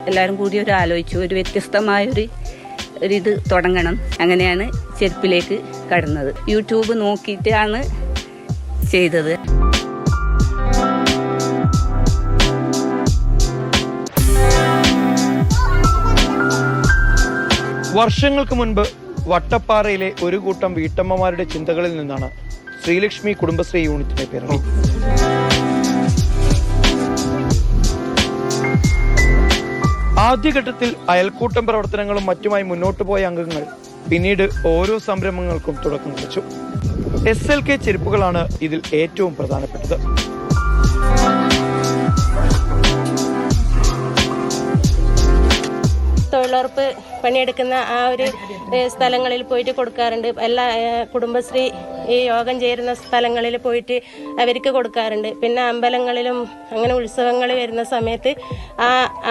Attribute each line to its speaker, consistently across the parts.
Speaker 1: എല്ലാവരും കൂടി ആലോചിച്ചു ഒരു വ്യത്യസ്തമായൊരു ഇത് തുടങ്ങണം. അങ്ങനെയാണ് ചെരുപ്പിലേക്ക് കടന്നത്. യൂട്യൂബ് നോക്കിയിട്ടാണ് ചെയ്തത്.
Speaker 2: വർഷങ്ങൾക്ക് മുൻപ് വട്ടപ്പാറയിലെ ഒരു കൂട്ടം വീട്ടമ്മമാരുടെ ചിന്തകളിൽ നിന്നാണ് ശ്രീലക്ഷ്മി കുടുംബശ്രീ യൂണിറ്റിന്റെ പിറവി. ആദ്യഘട്ടത്തിൽ അയൽക്കൂട്ടം പ്രവർത്തനങ്ങളും മറ്റുമായി മുന്നോട്ടു പോയ അംഗങ്ങൾ പിന്നീട് ഓരോ സംരംഭങ്ങൾക്കും തുടക്കം കുറിച്ചു. SLK ചെരുപ്പുകളാണ് ഇതിൽ ഏറ്റവും പ്രധാനപ്പെട്ടത്.
Speaker 3: തൊഴിലുറപ്പ് പണിയെടുക്കുന്ന ആ ഒരു സ്ഥലങ്ങളിൽ പോയിട്ട് കൊടുക്കാറുണ്ട്. എല്ലാ കുടുംബശ്രീ ഈ യോഗം ചേരുന്ന സ്ഥലങ്ങളിൽ പോയിട്ട് അവർക്ക് കൊടുക്കാറുണ്ട്. പിന്നെ അമ്പലങ്ങളിലും അങ്ങനെ ഉത്സവങ്ങൾ വരുന്ന സമയത്ത്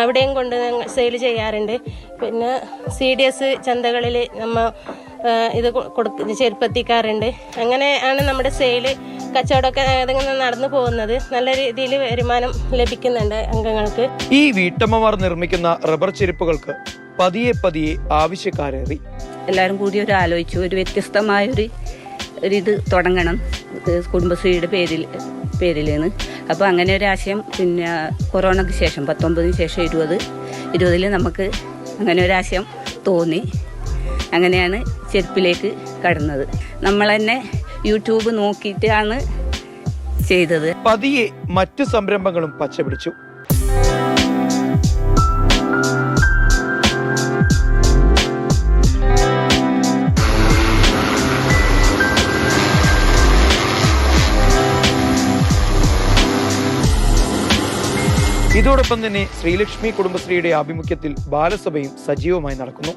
Speaker 3: അവിടെയും കൊണ്ട് സെയിൽ ചെയ്യാറുണ്ട്. പിന്നെ CDS ചന്തകളിൽ നമ്മൾ ഇത് ചെരുപ്പെത്തിക്കാറുണ്ട്. അങ്ങനെയാണ് നമ്മുടെ സെയില് കച്ചവടമൊക്കെ ഏതെങ്കിലും നടന്നു പോകുന്നത്. നല്ല രീതിയിൽ വരുമാനം ലഭിക്കുന്നുണ്ട് അംഗങ്ങൾക്ക്.
Speaker 2: ഈ വീട്ടമ്മമാർ നിർമ്മിക്കുന്ന റബ്ബർ ചെരുപ്പുകൾക്ക് പതിയെ പതിയെ ആവശ്യക്കാരേറി.
Speaker 1: എല്ലാവരും കൂടി ആലോചിച്ചു ഒരു വ്യത്യസ്തമായൊരു ഇത് തുടങ്ങണം കുടുംബശ്രീയുടെ പേരിലേന്ന്. അപ്പോൾ അങ്ങനെ ഒരു ആശയം പിന്നെ കൊറോണയ്ക്ക് ശേഷം 19 ശേഷം 20 നമുക്ക് അങ്ങനെ ഒരു ആശയം തോന്നി. അങ്ങനെയാണ് ചെരുപ്പിലേക്ക് കടന്നത്. നമ്മൾ തന്നെ യൂട്യൂബ് നോക്കിയിട്ടാണ് ചെയ്തത്.
Speaker 2: പതിയെ മറ്റു സംരംഭങ്ങളും പച്ചപിടിച്ചു. ഇതോടൊപ്പം തന്നെ ശ്രീലക്ഷ്മി കുടുംബശ്രീയുടെ ആഭിമുഖ്യത്തിൽ ബാലസഭയും സജീവമായി നടക്കുന്നു.